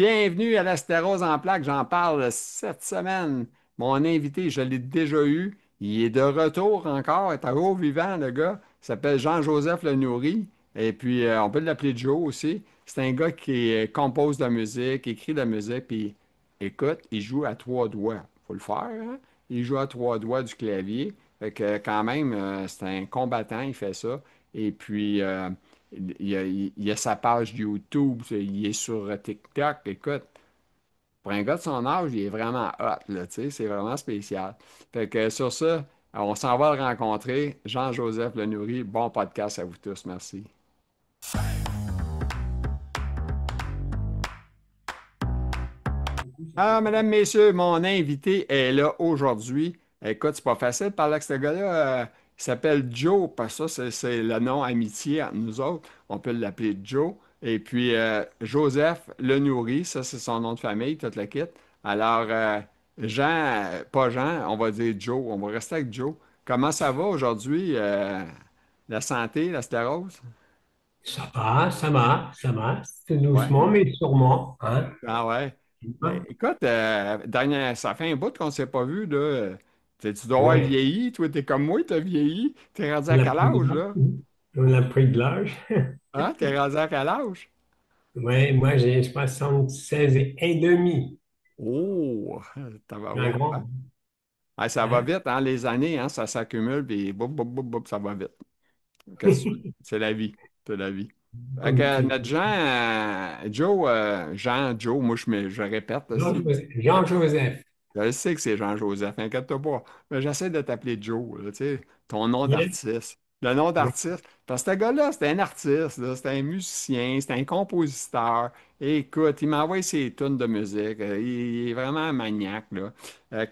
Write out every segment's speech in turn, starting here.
Bienvenue à la Stérose en plaques. J'en parle cette semaine. Mon invité, je l'ai déjà eu. Il est de retour encore, il est encore vivant, le gars. Il s'appelle Jean-Joseph Lenourry. Et puis, on peut l'appeler Joe aussi. C'est un gars qui compose de la musique, écrit de la musique, puis écoute, il joue à trois doigts. Faut le faire, hein? Il joue à trois doigts du clavier. Fait que quand même, c'est un combattant, il fait ça. Et puis, il a sa page YouTube, il est sur TikTok. Écoute, pour un gars de son âge, il est vraiment hot, là, tu sais, c'est vraiment spécial. Fait que sur ça, on s'en va le rencontrer. Jean-Joseph Lenourry, bon podcast à vous tous, merci. Ah, mesdames, messieurs, mon invité est là aujourd'hui. Écoute, c'est pas facile de parler avec ce gars-là. Il s'appelle Joe, parce que ça, c'est le nom amitié entre nous autres. On peut l'appeler Joe. Et puis, Joseph Lenourry, ça, c'est son nom de famille, toute la kit. Alors, Jean, pas Jean, on va dire Joe. On va rester avec Joe. Comment ça va aujourd'hui? La santé, la stérose? Ça va, tout Ouais. doucement, mais sûrement, hein. Ah ouais. Écoute, ça fait un bout qu'on ne s'est pas vu, là. Tu dois avoir Ouais, vieilli, toi, t'es comme moi, t'as vieilli. T'es rendu on à a quel pris de âge, l'âge. là? On a pris de l'âge. Hein? T'es rendu à quel âge? Ouais, moi j'ai 76 et demi. Oh, Je suis un tabarouette, hein? grand. Ouais, ça va Hein? vite, hein, les années, hein, ça s'accumule, puis boum, boum, boum, boum, ça va vite. Qu'est-ce que tu veux? C'est la vie, c'est la vie. Fait que Comme tout. notre Jean, Joe, Jean, Joe, moi, je répète aussi. Jean-Joseph. Jean-Joseph. Je sais que c'est Jean-Joseph, inquiète-toi pas. Mais j'essaie de t'appeler Joe, là, tu sais, ton nom Yes. d'artiste. Le nom d'artiste. Parce que ce gars-là, c'était un artiste, là, c'était un musicien, c'était un compositeur. Et écoute, il m'envoie ses tunes de musique. Il est vraiment un maniaque, là.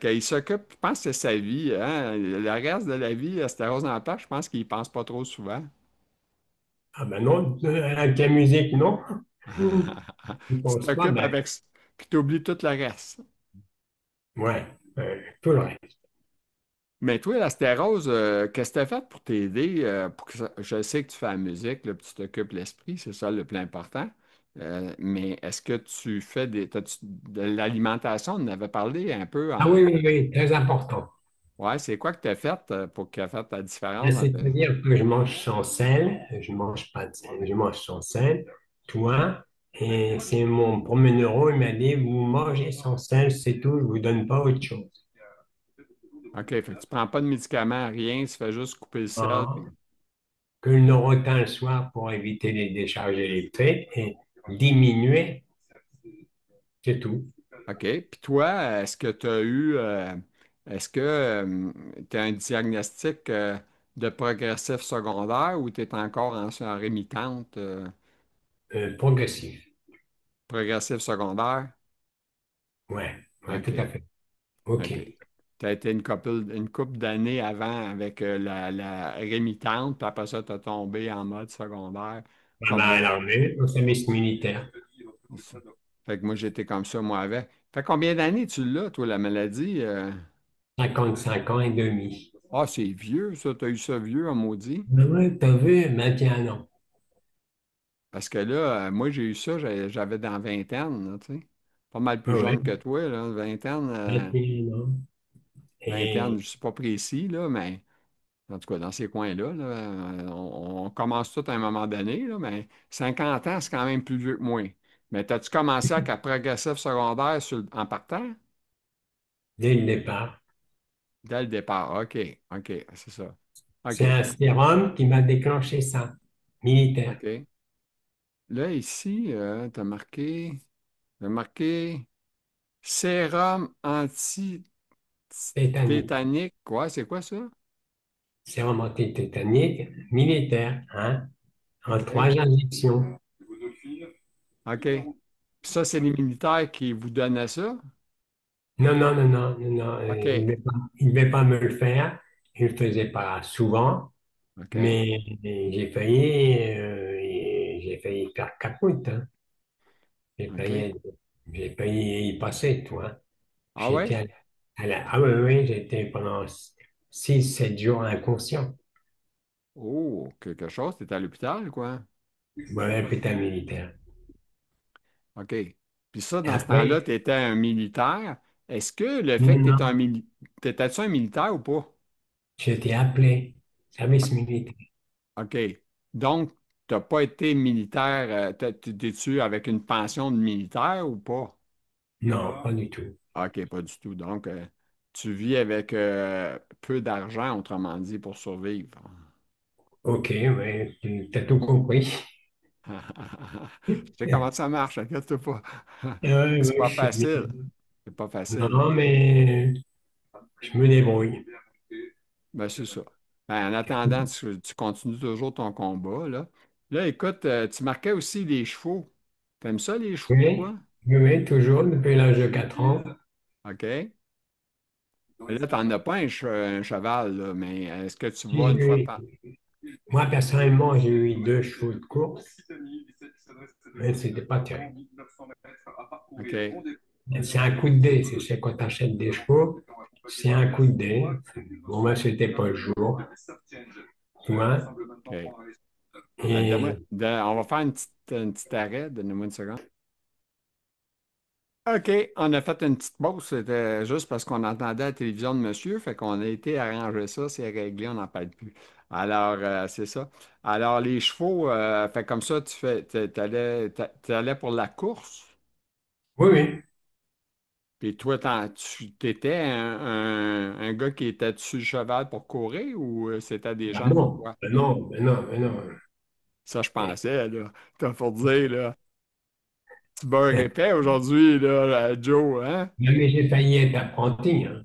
Il s'occupe, je pense que c'est sa vie, hein. Le reste de la vie, c'était Rose dans la plage, je pense qu'il y pense pas trop souvent. Ah ben non, avec la musique, non. Je Tu pense pas, t'occupes ben, avec, puis tu oublies tout le reste. ouais, tout le reste. Mais toi, la stérose, qu'est-ce que tu as fait pour t'aider? Je sais que tu fais la musique, là, puis tu t'occupes l'esprit, c'est ça le plus important. Mais est-ce que tu fais de l'alimentation? On en avait parlé un peu Ah oui, oui, oui, très important. Ouais, c'est quoi que tu as fait pour qu'il ait fait la Ben, différence c'est-à-dire que je mange sans sel, je mange pas de sel, je mange sans sel, toi, et c'est mon premier neuro, il m'a dit, vous mangez sans sel, c'est tout, je vous donne pas autre chose. OK, fait que tu prends pas de médicaments, rien, tu fais juste couper le sel. Ah, que le neurotin le soir pour éviter les décharges électriques et diminuer, c'est tout. OK. Puis toi, est-ce que tu as eu, est-ce que tu as un diagnostic de progressif secondaire ou tu es encore en rémitante Progressif. progressif secondaire? Ouais, ouais, tout à OK. fait. OK. OK. Tu as été une couple d'années avant avec la rémitante, puis après ça, tu as tombé en mode secondaire, Ah ben, comme à moi. l'armée, au service militaire. Fait que moi, j'étais comme ça, moi, avec. Fait combien d'années tu l'as, toi, la maladie? 55 ans et demi. Ah, c'est vieux, ça. Tu as eu ça vieux, en maudit. Ben ouais, t'as vu, 21 ans. Parce que là, moi, j'ai eu ça, j'avais dans la vingtaine, là, tu sais. Pas mal plus Ah ouais, jeune que toi, là, vingtaine, 21 ans. vingtaine, je Et ne suis pas précis, là, mais en tout cas, dans ces coins-là, là, on commence tout à un moment donné, là, mais 50 ans, c'est quand même plus vieux que moi. Mais as-tu commencé avec la progressif secondaire en partant? dès le départ, Dès le départ, OK, OK, c'est ça. c'est OK, un sérum qui m'a déclenché ça, militaire, OK. Là, ici, t'as marqué sérum tétanique. anti-tétanique. Ouais, c'est quoi ça? Sérum antitétanique, militaire, hein, en OK. 3 injections. OK. Puis ça, c'est les militaires qui vous donnaient ça? Non, non, non, non, non, non, OK. il devait pas me le faire. Il ne le faisait pas souvent, OK. mais j'ai failli faire capote, hein. J'ai OK. failli, j'ai failli y passer, toi. Ah ouais? J'étais ah oui, oui, j'étais pendant 6, 7 jours inconscient. Oh, quelque chose, t'es à l'hôpital, quoi. Voilà, hôpital militaire. OK. Puis ça, Et dans ce temps-là, après, tu étais un militaire. Est-ce que le fait que tu étais un non, militaire, t'étais-tu un militaire ou pas? j'ai été appelé, service militaire. OK. Donc, tu n'as pas été militaire, t'es-tu avec une pension de militaire ou pas? Non, pas du tout. OK, pas du tout. Donc, tu vis avec peu d'argent, autrement dit, pour survivre. Ok, ouais, tu as tout compris. Je sais comment ça marche, inquiète-toi pas. Oui, C'est oui, pas je sais bien. facile. C'est pas facile. Non, mais je me débrouille. Ben, c'est ça. Ben, en attendant, tu continues toujours ton combat, là. Là, écoute, tu marquais aussi les chevaux. T'aimes ça, les chevaux, Oui, toi? oui, oui, toujours depuis l'âge de 4 ans. OK. Là, tu n'en as pas un cheval, là, mais est-ce que tu vas J'ai une fois de eu- temps? Moi, personnellement, j'ai eu deux chevaux de course, mais c'était pas terrible. OK. C'est un coup de dé, c'est quand tu achètes des chevaux, c'est un coup de dé. Bon, moi, c'était pas le jour, tu vois. OK. Et On va faire une petite arrêt. Donne-moi une seconde. OK, on a fait une petite pause. C'était juste parce qu'on entendait la télévision de monsieur. Fait qu'on a été arranger ça. C'est réglé, on n'en parle plus. Alors, c'est ça. Alors, les chevaux, fait comme ça, t'allais pour la course. oui, oui. Puis toi, tu t'étais un gars qui était dessus le cheval pour courir ou c'était des Ah gens comme non, toi? ben non, ben non, ben non. Ça, je pensais, là. T'as pour dire, là. Tu beurre épais aujourd'hui, là, Joe, hein? Mais j'ai failli être apprenti, hein.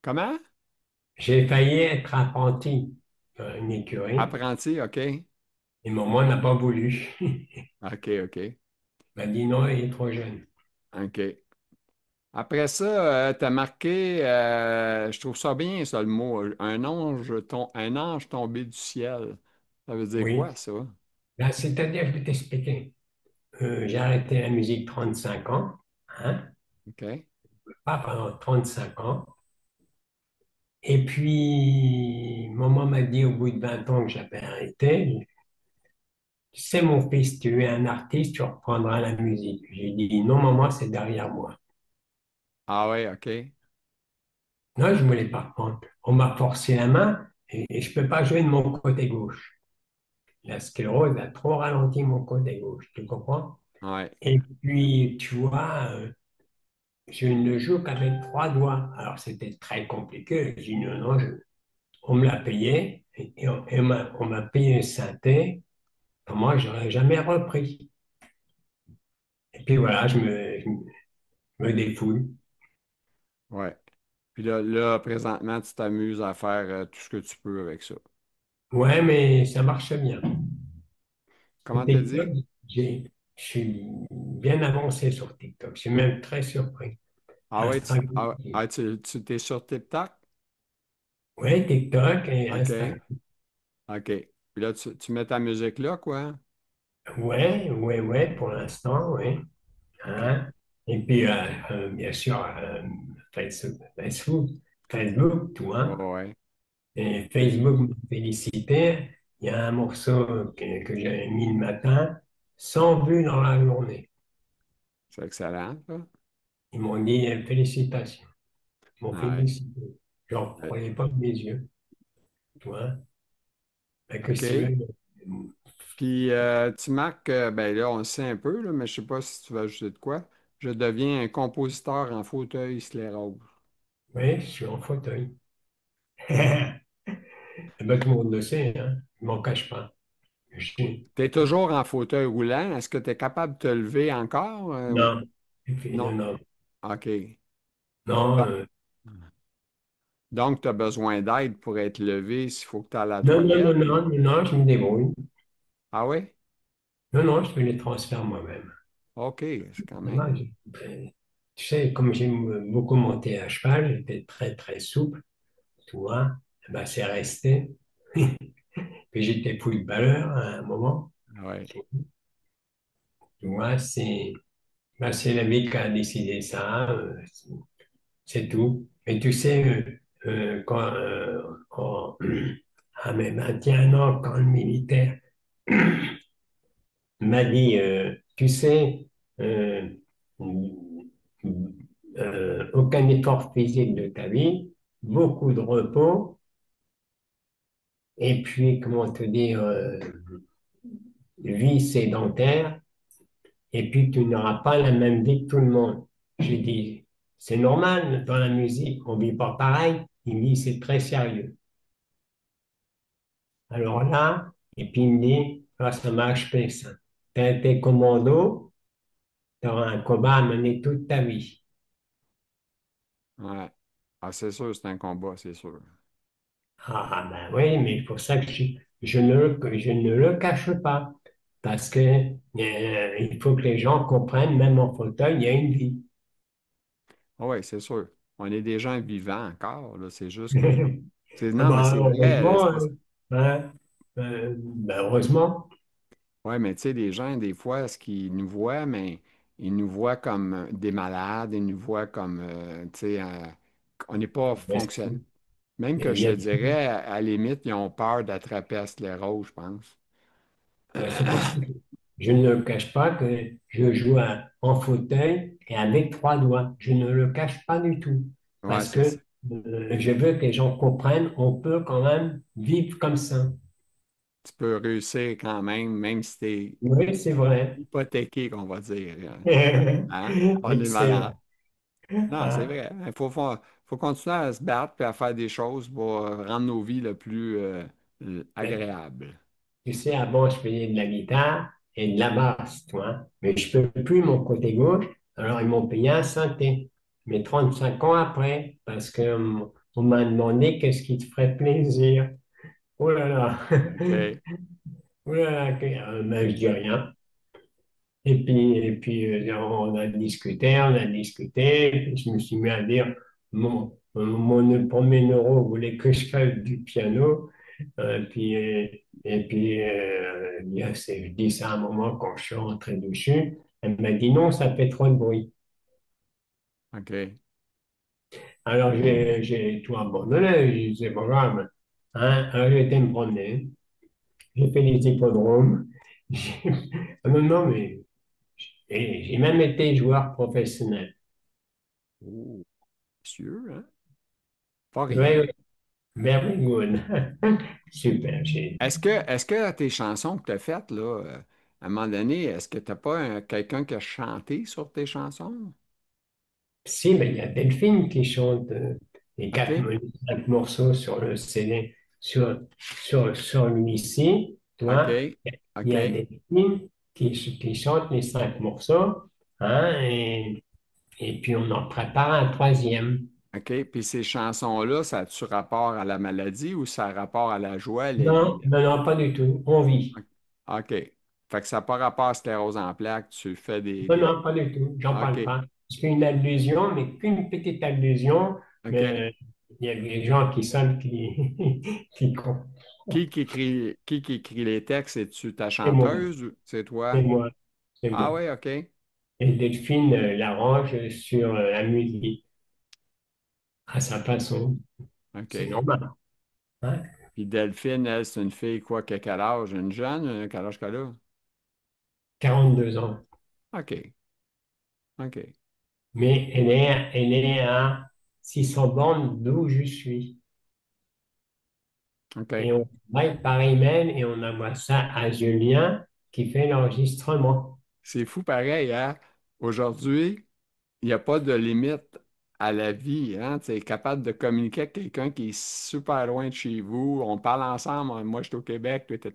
Comment? J'ai failli être apprenti dans une écurie. Apprenti, OK. Et maman n'a pas voulu. OK, OK. Elle m'a dit non, il est trop jeune. OK. Après ça, tu as marqué, je trouve ça bien, ça, le mot, un ange tombé du ciel. Ça veut dire Oui. quoi, ça? Là, c'est-à-dire, je vais t'expliquer. J'ai arrêté la musique 35 ans, hein, OK. pas pendant 35 ans. Et puis, maman m'a dit au bout de 20 ans que j'avais arrêté, tu sais, mon fils, tu es un artiste, tu reprendras la musique. J'ai dit non, maman, c'est derrière moi. Ah ouais, OK. Non, je ne voulais pas reprendre. On m'a forcé la main et je ne peux pas jouer de mon côté gauche. La sclérose a trop ralenti mon côté gauche, tu comprends? Ouais. Et puis, tu vois, je ne joue qu'avec trois doigts. Alors, c'était très compliqué. J'ai dit non, non, on me l'a payé et on m'a payé un synthé. Moi, je n'aurais jamais repris. Et puis voilà, je me défoule. Ouais. Puis là, présentement, tu t'amuses à faire tout ce que tu peux avec ça. Ouais, mais ça marche bien. Sur Comment t'as TikTok, dit? je suis bien avancé sur TikTok. Je suis même très surpris. Ah ouais, Instagram. tu t'es sur TikTok? Oui, TikTok et OK. Instagram. OK. Puis là, tu mets ta musique là, quoi? Ouais, ouais, ouais, pour l'instant, oui. OK. Hein? Et puis, bien sûr, Facebook, Facebook, tout, Ouais, hein? ouais. Et OK. Facebook m'a félicité. Il y a un morceau que j'avais mis le matin, 100 vues dans la journée. C'est excellent, ça. Ils m'ont dit félicitations. Ils m'ont Ah ouais. félicité. Je n'en Ouais. croyais pas de mes yeux, tu vois. Fait que si tu OK. veux, Puis tu marques, ben là, on le sait un peu, là, mais je sais pas si tu vas ajouter de quoi. Je deviens un compositeur en fauteuil sclérose. oui, je suis en fauteuil. Eh ben, tout le monde le sait, hein. Je m'en cache pas. Je suis- Tu es toujours en fauteuil roulant. Est-ce que tu es capable de te lever encore? Non, non, Non. non, OK. non, Ah, donc, tu as besoin d'aide pour être levé s'il faut que tu ailles à la non, non, toilette. non, non, non, je me débrouille. Ah oui? Non, non, je fais les transferts moi-même. OK, c'est quand Moi, même. tu sais, comme j'ai beaucoup monté à cheval, j'étais très, très souple, tu vois. Eh ben, c'est resté. Puis j'étais footballeur à un moment, Oui, tu vois. C'est la vie qui a décidé ça, c'est tout. Mais tu sais, à mes 21 ans, quand le militaire m'a dit, tu sais, euh, aucun effort physique de ta vie, beaucoup de repos, et puis, comment te dire, vie sédentaire, et puis tu n'auras pas la même vie que tout le monde. J'ai dit, c'est normal, dans la musique, on vit pas pareil. Il me dit, c'est très sérieux. Alors là, et puis il me dit, ah, ça m'a achevé ça. Tu as été commando, tu auras un combat à mener toute ta vie. Ouais. Ah, c'est sûr, c'est un combat, c'est sûr. Ah ben oui, mais c'est pour ça que je ne le cache pas. Parce que, il faut que les gens comprennent, même en fauteuil, il y a une vie. Ah oui, c'est sûr. On est des gens vivants encore, là. C'est juste que. Ah Non, mais ben, c'est vrai. heureusement, hein, ben, heureusement. Oui, mais tu sais, les gens, des fois, ce qu'ils nous voient, mais ils nous voient comme des malades, ils nous voient comme, tu sais, on n'est pas fonctionnel. Même que Il je y te a- dirais, à la limite, ils ont peur d'attraper la sclérose, je pense. ben, c'est pour ça que je ne le cache pas que je joue en fauteuil et avec trois doigts. Je ne le cache pas du tout. Ouais, Parce c'est ça. que je veux que les gens comprennent, on peut quand même vivre comme ça. Tu peux réussir quand même, même si tu es Oui, c'est vrai. hypothéqué, qu'on va dire. Hein? On est Excellent. malade. Non, c'est Hein? vrai. Il faut continuer à se battre et à faire des choses pour rendre nos vies le plus Ben, agréables. tu sais, avant, je faisais de la guitare et de la basse, toi. Mais je peux plus mon côté gauche. Alors, ils m'ont payé un synthé. Mais 35 ans après, parce que on m'a demandé qu'est-ce qui te ferait plaisir. Oh là là. OK. Oh là là. Ben, je dis rien. Et puis on a discuté. Et puis je me suis mis à dire, mon premier neuro voulait que je fasse du piano. Et puis, je dis ça à un moment quand je suis rentré dessus. Elle m'a dit non, ça fait trop de bruit. OK. Alors j'ai tout abandonné. Je dis, c'est pas grave. Hein? Alors j'ai été me promener. J'ai fait les hippodromes. J'ai- Non, non, mais j'ai même été joueur professionnel. Oh, monsieur, hein? Pas rien. Oui, very good. Super. Est-ce que tes chansons que tu as faites, là, à un moment donné, est-ce que tu n'as pas quelqu'un qui a chanté sur tes chansons? Si, mais il y a Delphine qui chante OK? les cinq morceaux sur le CD, sur l'Unici, tu vois. OK? Il y a OK? Delphine qui chante les cinq morceaux, hein, et puis on en prépare un troisième. OK? Puis ces chansons-là, ça a-tu rapport à la maladie ou ça a rapport à la joie, la vie? Non, non, non, pas du tout. On vit. OK. Fait que ça n'a pas rapport à sclérose en plaques, tu fais Non, non, pas du tout. J'en parle OK. pas. C'est une allusion, mais qu'une petite allusion. OK. Mais il y a des gens qui savent qui comptent. Qui écrit les textes? Es-tu ta C'est moi, chanteuse ou c'est c'est toi? moi, c'est Ah moi. oui, OK. Et Delphine l'arrange sur la musique à sa façon. C'est OK. normal. Hein? Puis Delphine, elle, c'est une fille, quoi, qui a quel âge? Une jeune? Quel âge qu'elle a? 42 ans. OK. OK. Mais elle est à 600 bornes d'où je suis. OK. Et on travaille par email et on envoie ça à Julien qui fait l'enregistrement. C'est fou pareil, hein? Aujourd'hui, il n'y a pas de limite à la vie, hein? Tu es capable de communiquer avec quelqu'un qui est super loin de chez vous. On parle ensemble. Moi, je suis au Québec, toi, tu es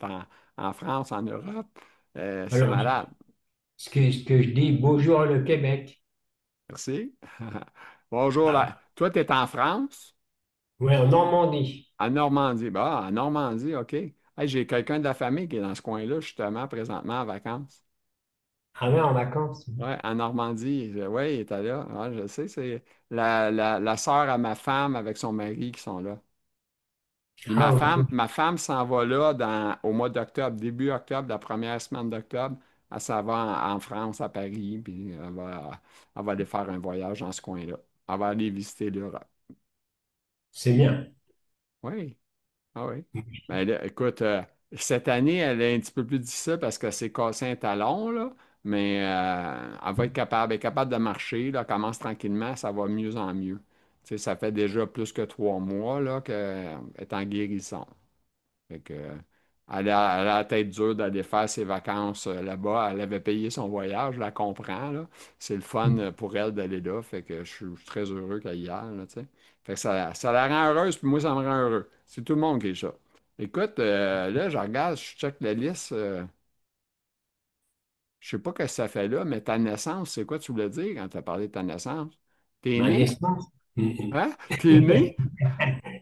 en France, en Europe. C'est Alors, malade. ce que je dis, bonjour le Québec. Merci. Bonjour. Ah, Toi, tu es en France, ouais, en Normandie. en Normandie. Bah, en Normandie, OK. Hey, j'ai quelqu'un de la famille qui est dans ce coin-là, justement, présentement en vacances. Ah ouais, en vacances. Ouais, en Normandie. Oui, il était là. Ouais, je sais, c'est la sœur à ma femme avec son mari qui sont là. Puis Ah, ma ok. femme, ma femme s'en va là au mois d'octobre, début octobre, la première semaine d'octobre. Elle s'en va en France, à Paris, puis elle va aller faire un voyage dans ce coin-là. Elle va aller visiter l'Europe. C'est bien. Oui, ah oui. Mais là, écoute, cette année, elle est un petit peu plus difficile parce qu'elle s'est cassé un talon, là. mais elle va être capable, elle est capable de marcher, là, elle commence tranquillement, ça va mieux en mieux. Tu sais, ça fait déjà plus que 3 mois là, qu'elle est en guérison. Fait que, elle a la tête dure d'aller faire ses vacances là-bas. Elle avait payé son voyage, je la comprends, là. C'est le fun pour elle d'aller là. Fait que je suis très heureux qu'elle y aille, là, tu sais. Fait que ça la rend heureuse, puis moi, ça me rend heureux. C'est tout le monde qui est ça. Écoute, là, je regarde, je check la liste. Je sais pas ce que ça fait là, mais ta naissance, c'est quoi tu voulais dire quand tu as parlé de ta naissance? T'es Ma né? naissance. Hein? T'es né?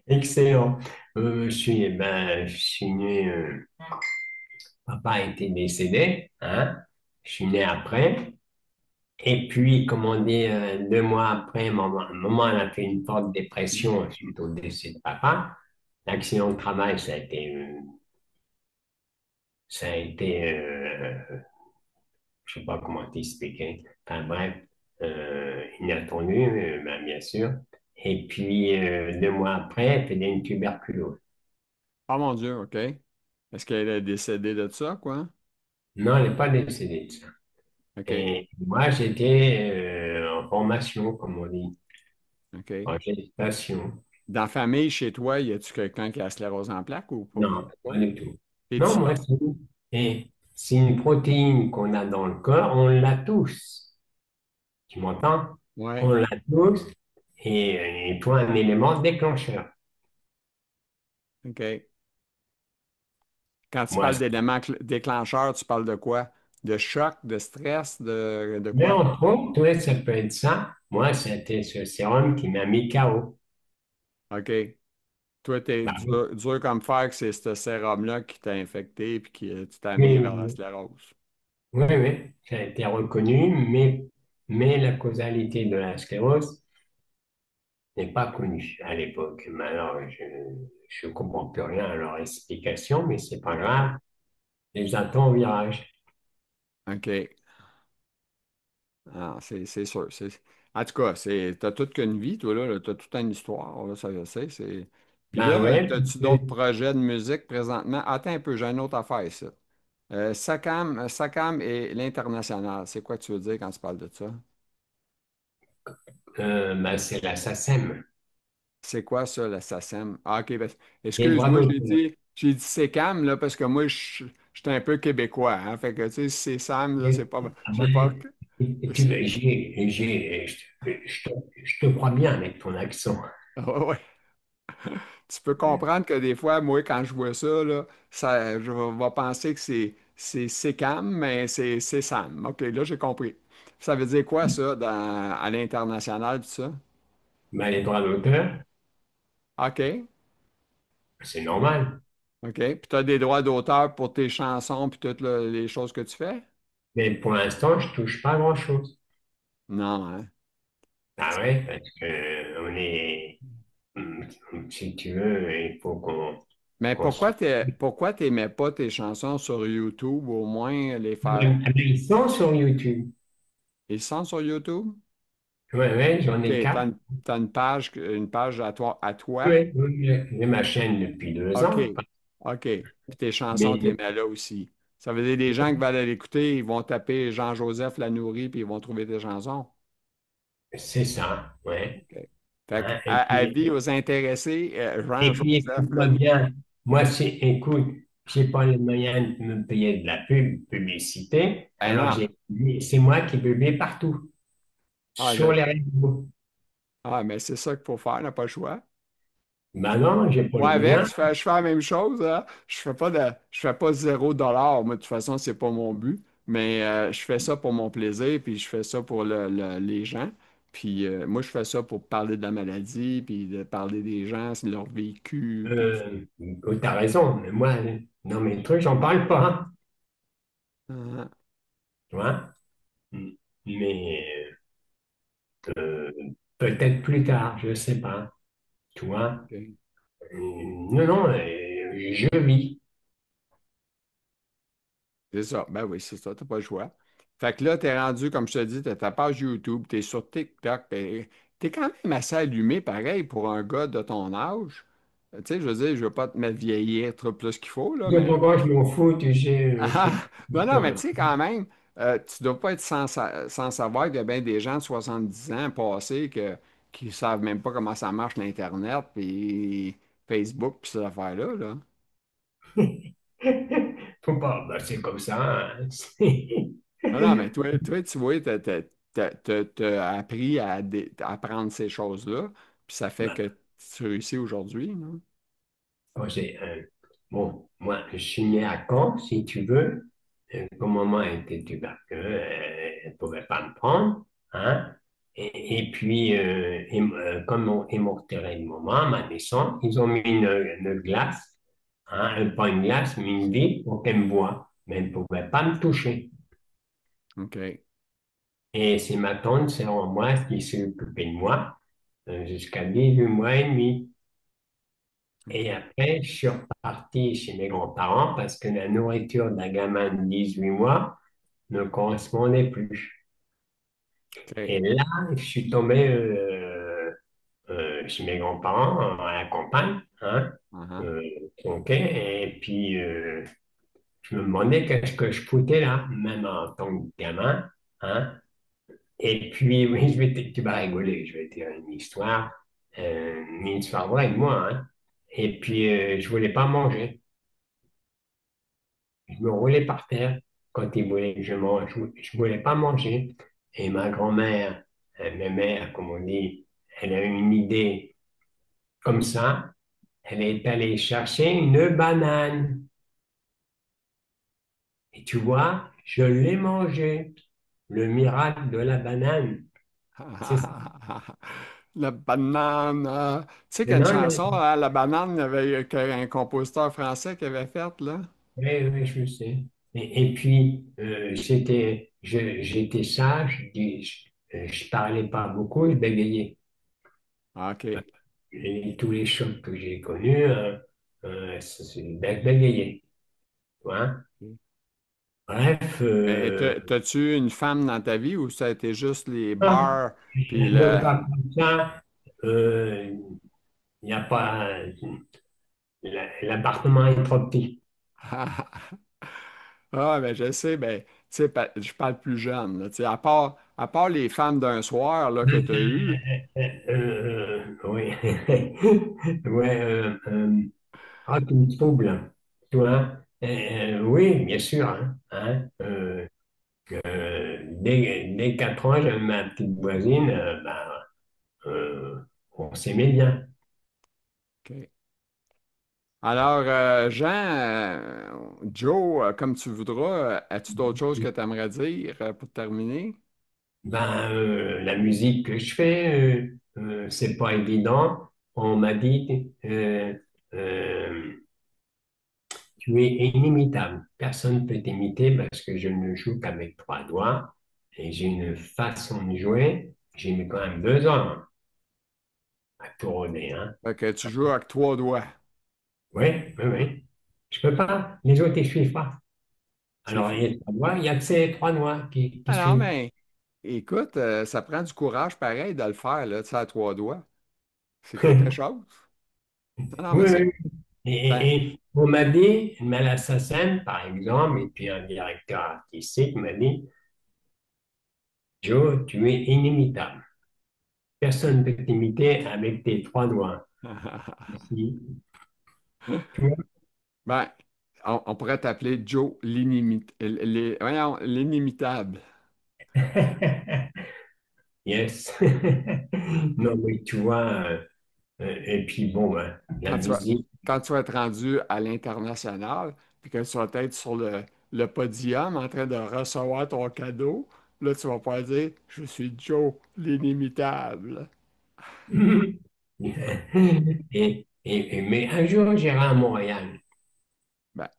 Excellent. Je suis né, papa était décédé, hein. Je suis né après. Et puis, comme on dit, 2 mois après, maman elle a fait une forte dépression suite au décès de papa. L'accident de travail, ça a été, je sais pas comment t'expliquer. Enfin bref, inattendu, ben, bien sûr. Et puis, 2 mois après, elle fait une tuberculose. Oh mon Dieu, OK. Est-ce qu'elle est décédée de ça, quoi? Non, elle n'est pas décédée de ça. OK. Et moi, j'étais en formation, comme on dit, OK. en gestation. Dans la famille, chez toi, y a-tu quelqu'un qui a la sclérose en plaques ou pas? Non, pas du tout. T'es-tu Non, moi, seul? c'est une protéine qu'on a dans le corps, on l'a tous. Tu m'entends? On Ouais. l'a tous. Et toi, un élément déclencheur. OK. Quand tu Moi, parles d'éléments déclencheurs, tu parles de quoi? De choc, de stress, de mais quoi? entre autres, ouais, ça peut être ça. Moi, c'était ce sérum qui m'a mis KO. OK. Toi, t'es Bah, oui, dur comme fer que c'est ce sérum-là qui t'a infecté puis qui tu t'as amené vers la oui, sclérose. oui, oui, ça a été reconnu, mais la causalité de la sclérose n'est pas connue à l'époque. Alors, je ne comprends plus rien à leur explication, mais c'est pas grave. Les attends au virage. OK. Ah, c'est sûr. En tout cas, t'as toute qu'une vie, toi, là. T'as toute une histoire, là, ça, je sais. Puis là, Ben ouais, as-tu d'autres projets de musique présentement? Attends un peu, j'ai une autre affaire ici. SACAM et l'international, c'est quoi que tu veux dire quand tu parles de ça? ben c'est la SACEM, C'est quoi ça, la SACEM? Ah, OK, ben, les droits excuse-moi, d'auteur. j'ai dit SECAM, là, parce que moi, j'étais un peu québécois, hein. Fait que, tu sais, si c'est Sam, là, c'est pas... Ah Je sais pas... ben, je te crois bien avec ton accent. Ouais. Tu peux comprendre que des fois, moi, quand je vois ça, là, je vais penser que c'est Cam, mais c'est Sam. OK, là, j'ai compris. Ça veut dire quoi, ça, à l'international, tout ça? Ben, les droits d'auteur, OK, c'est normal. OK. Puis tu as des droits d'auteur pour tes chansons puis toutes les choses que tu fais? Mais pour l'instant, je touche pas grand-chose. Non, hein? Ah ouais, parce que si tu veux, il faut Mais qu'on se... pourquoi t'aimais pas tes chansons sur YouTube, au moins les Ah faire... ben, ils sont sur YouTube. Ils sont sur YouTube? Ouais, ouais, j'en OK, ai 4. t'as une page à toi. Ouais, ouais, j'ai ma chaîne depuis deux OK. ans. OK. Puis tes chansons, t'es Mais mets là aussi. Ça veut dire des gens qui veulent aller l'écouter, ils vont taper Jean-Joseph Lanourri, puis ils vont trouver tes chansons. c'est ça, ouais. OK. Fait que, Hein, avis aux intéressés, et puis Jean-Joseph écoute-moi Lanourri. bien, moi, écoute, j'ai pas les moyens de me payer de la publicité, Ben alors non. c'est moi qui publie partout, Ah, sur les réseaux. mais c'est ça qu'il faut faire, n'a pas le choix. Ben non, j'ai pas Moi, les avec, moyens. je fais la même chose, hein. Je fais pas 0 $. Moi, de toute façon, c'est pas mon but. Mais je fais ça pour mon plaisir, puis je fais ça pour les gens. Puis moi, je fais ça pour parler de la maladie, puis de parler des gens, de leur vécu, puis tout ça. T'as raison, mais moi, dans mes trucs, j'en parle pas, Ah, tu vois. Mais euh, peut-être plus tard, je sais pas, tu vois. OK. Non, non, je vis. C'est ça. Ben oui, c'est ça, t'as pas le choix. Fait que là, t'es rendu, comme je te dis, t'as ta page YouTube, t'es sur TikTok, t'es quand même assez allumé, pareil, pour un gars de ton âge. Tu sais, je veux dire, je veux pas te mettre vieillir trop plus qu'il faut, là, De mais... pourquoi je m'en fous, tu sais, je suis Ah, non, non, mais tu sais, quand même. Tu dois pas être sans savoir qu'il y a bien des gens de 70 ans passés qui ne savent même pas comment ça marche l'Internet, puis Facebook, puis ces affaires-là, là. Faut pas, ben, c'est comme ça, hein. Non, non, mais toi, tu vois, t'as appris à apprendre ces choses-là, puis ça fait que tu réussis aujourd'hui, non? Bon, bon, moi, je suis né à Caen, si tu veux. Comme maman était tuberculeuse, elle ne pouvait pas me prendre. Hein. Et puis, comme ils m'ont retiré de maman à ma naissance, ils ont mis une glace, hein, pas une glace, mais une vitre pour qu'elle me voie. Mais elle ne pouvait pas me toucher. OK. Et c'est ma tante, c'est moi, qui s'est occupée de moi jusqu'à 18 mois et demi. Et OK. après, je suis reparti chez mes grands-parents parce que la nourriture d'un gamin de 18 mois ne correspondait plus. OK. Et là, je suis tombé chez mes grands-parents à la campagne, hein, Uh-huh. euh, ok, et puis je me demandais qu'est-ce que je foutais là, même en tant que gamin, hein. Et puis, oui, tu vas rigoler, je vais te dire une histoire vraie de moi, hein. Et puis, je voulais pas manger. Je me roulais par terre quand il voulait que je mange. Je voulais pas manger. Et ma grand-mère, ma mère, comme on dit, elle a eu une idée comme ça. Elle est allée chercher une banane. Et tu vois, je l'ai mangée. Le miracle de la banane. C'est ça. La banane. Tu sais qu'il y a une Maintenant, chanson, hein, La banane, il y avait un compositeur français qui avait faite, là. oui, oui, je sais. Et puis, j'étais sage, je parlais pas beaucoup, je bégayais. Ah, OK. Et tous les chocs que j'ai connus, c'est bégayé. Tu vois. Bref, Mais t'as-tu une femme dans ta vie ou ça a été juste les ah, bars puis je me le... bats comme ça, euh, il n'y a pas. L'appartement est trop petit. Ah, ben je sais, ben, tu sais, je parle plus jeune, là, tu sais, à part les femmes d'un soir, là, que tu as eues, Oui. Ouais, ah, tu me troubles. Tu vois. Oui, bien sûr. Hein. Dès 4 ans, j'avais ma petite voisine, euh, on s'aimait bien. OK. Alors, Jean, Joe, comme tu voudras, as-tu d'autres choses que tu aimerais dire pour terminer? La musique que je fais, c'est pas évident. On m'a dit, euh, tu es inimitable. Personne ne peut t'imiter parce que je ne joue qu'avec 3 doigts et j'ai une façon de jouer. J'ai mis quand même 2 ans à tourner, hein. Fait que tu joues avec trois doigts. Oui, oui, oui. Je peux pas. Les autres, ils suivent pas. C'est Alors, fou. les 3 doigts, il y a que ces 3 doigts qui Alors, suivent. mais écoute, ça prend du courage pareil de le faire, là, tu sais, à trois doigts. C'est quelque chose. Non, non, mais Oui, c'est. oui. Ben, Et on m'a dit, Malassassin, par exemple, et puis un directeur artistique m'a dit, Joe, tu es inimitable. Personne ne peut t'imiter avec tes 3 doigts. Si. Tu vois. ben, on pourrait t'appeler Joe voyons, l'inimitable. Yes. Non, mais tu vois, et puis bon, ben, la Quand tu vas, musique. quand tu vas être rendu à l'international, puis que tu vas être sur le podium en train de recevoir ton cadeau, là, tu vas pouvoir dire, je suis Joe, l'inimitable. Mais un jour, j'irai à Montréal. Ben,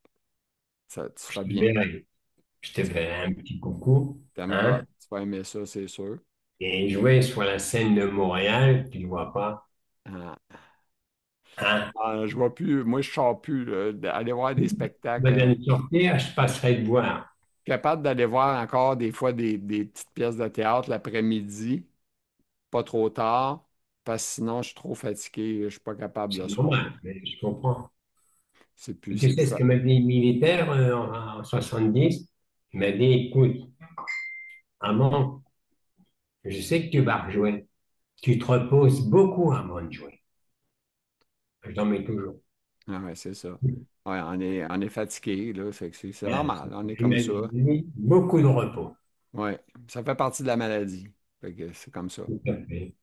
ça, tu Je feras te bien. verrai. Je te Tu ferai un petit coucou, aimeras, hein, tu vas aimer ça, c'est sûr. et jouer sur la scène de Montréal, tu ne vois pas. Ah, Hein. je vois plus, moi, je sors plus, là, d'aller voir des Tu vas spectacles. bien sortir, je passerai te voir. Capable d'aller voir encore des fois des petites pièces de théâtre l'après-midi, pas trop tard, parce que sinon, je suis trop fatigué, je suis pas capable C'est le soir. normal, mais je comprends. C'est plus, Tu c'est plus sais ce ça. que m'a dit le militaire en 70? Il m'a dit, écoute, avant, je sais que tu vas rejouer. Tu te reposes beaucoup avant de jouer. Je t'en mets toujours. Ah ouais, c'est ça. Ouais, on est fatigué, là, fait que c'est Voilà. normal, on est Je comme mets ça. beaucoup de repos. Ouais, ça fait partie de la maladie. Fait que c'est comme ça. Tout à fait.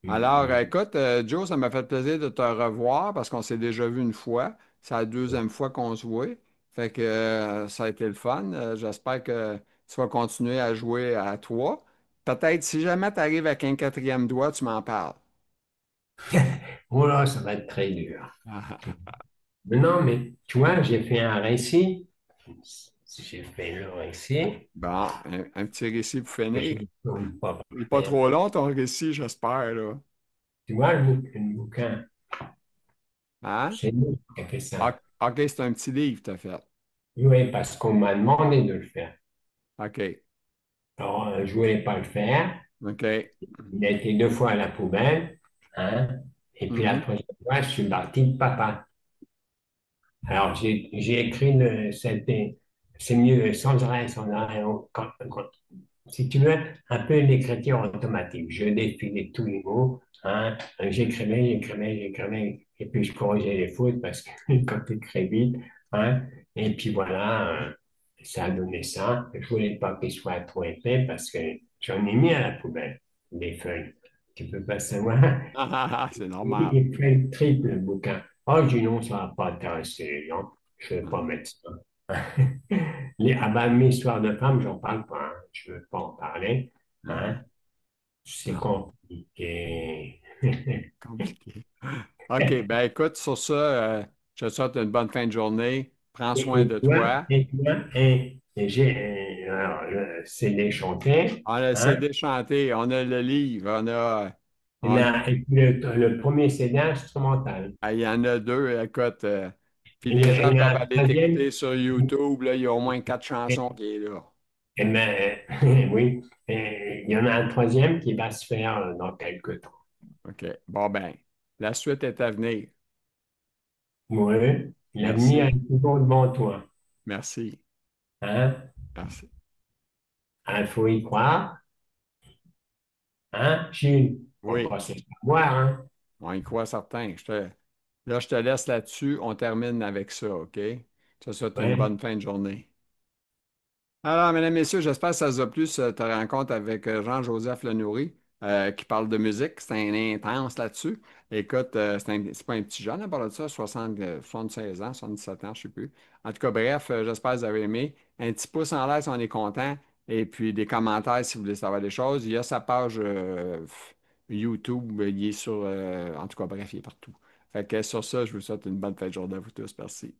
Alors, Mm. écoute, Joe, ça m'a fait plaisir de te revoir parce qu'on s'est déjà vu une fois. C'est la deuxième fois qu'on se voit. Fait que ça a été le fun. J'espère que tu vas continuer à jouer à toi. Peut-être si jamais tu arrives avec un quatrième doigt, tu m'en parles. Oh là, ça va être très dur. Mais non, mais tu vois, j'ai fait un récit. J'ai fait le récit. Bon, un petit récit pour Mais je finir. ne peux pas Il n'est pas faire. trop long, ton récit, j'espère, là. Tu vois, le bouquin, Hein? c'est nous qui a fait ça. OK, c'est un petit livre, t'as fait. Oui, parce qu'on m'a demandé de le faire. OK. Alors, je ne voulais pas le faire. OK. Il a été deux fois à la poubelle. Hein? Et puis la Mhm. troisième fois, je suis parti de papa. Alors, j'ai écrit, c'est mieux sans arrêt, sans arrêt. Si tu veux, un peu l'écriture automatique. Je défilais tous les mots. Hein? J'écrivais. Et puis, je corrigeais les fautes parce que quand tu écris vite. Hein? Et puis voilà, ça a donné ça. Je voulais pas qu'il soit trop épais parce que j'en ai mis à la poubelle des feuilles. Tu peux pas savoir. C'est normal. Il fait le triple, le bouquin. Oh, je dis non, ça va pas intéresser les gens. Je ne vais pas mettre ça. Ah ben, mes histoires de femmes, j'en parle pas. Hein. Je ne veux pas en parler. Ah, Hein. C'est ah, compliqué. compliqué. OK, ben écoute, sur ça, je te souhaite une bonne fin de journée. Prends soin Et de toi, toi. j'ai alors, le CD chanté. On a le Hein. CD chanté, on a le livre, on a, Et puis le premier CD instrumental. il y en a deux, écoute. Puis Et les gens il y a peuvent un aller troisième. t'écouter sur YouTube, là, il y a au moins quatre chansons Et, qui est là. et ben, oui. Et il y en a un troisième qui va se faire dans quelques temps. OK. Bon, ben, la suite est à venir. Oui, l'avenir Merci. est toujours devant toi. Merci. Hein? Merci. Il faut y croire. Hein, Gilles? Faut Oui, pas se savoir, hein? on y croit certain. Là, je te laisse là-dessus. On termine avec ça, OK? Je te souhaite une Ouais. bonne fin de journée. Alors, mesdames, messieurs, j'espère que ça vous a plu, ta rencontre avec Jean-Joseph Lenourry, qui parle de musique. C'est un intense là-dessus. Écoute, c'est pas un petit jeune à part de ça, 76 ans, 77 ans, je ne sais plus. En tout cas, bref, j'espère que vous avez aimé. Un petit pouce en l'air si on est content. Et puis des commentaires si vous voulez savoir des choses. Il y a sa page YouTube, il est sur. En tout cas, bref, il est partout. Fait que sur ça, je vous souhaite une bonne fin de journée à vous tous. Merci.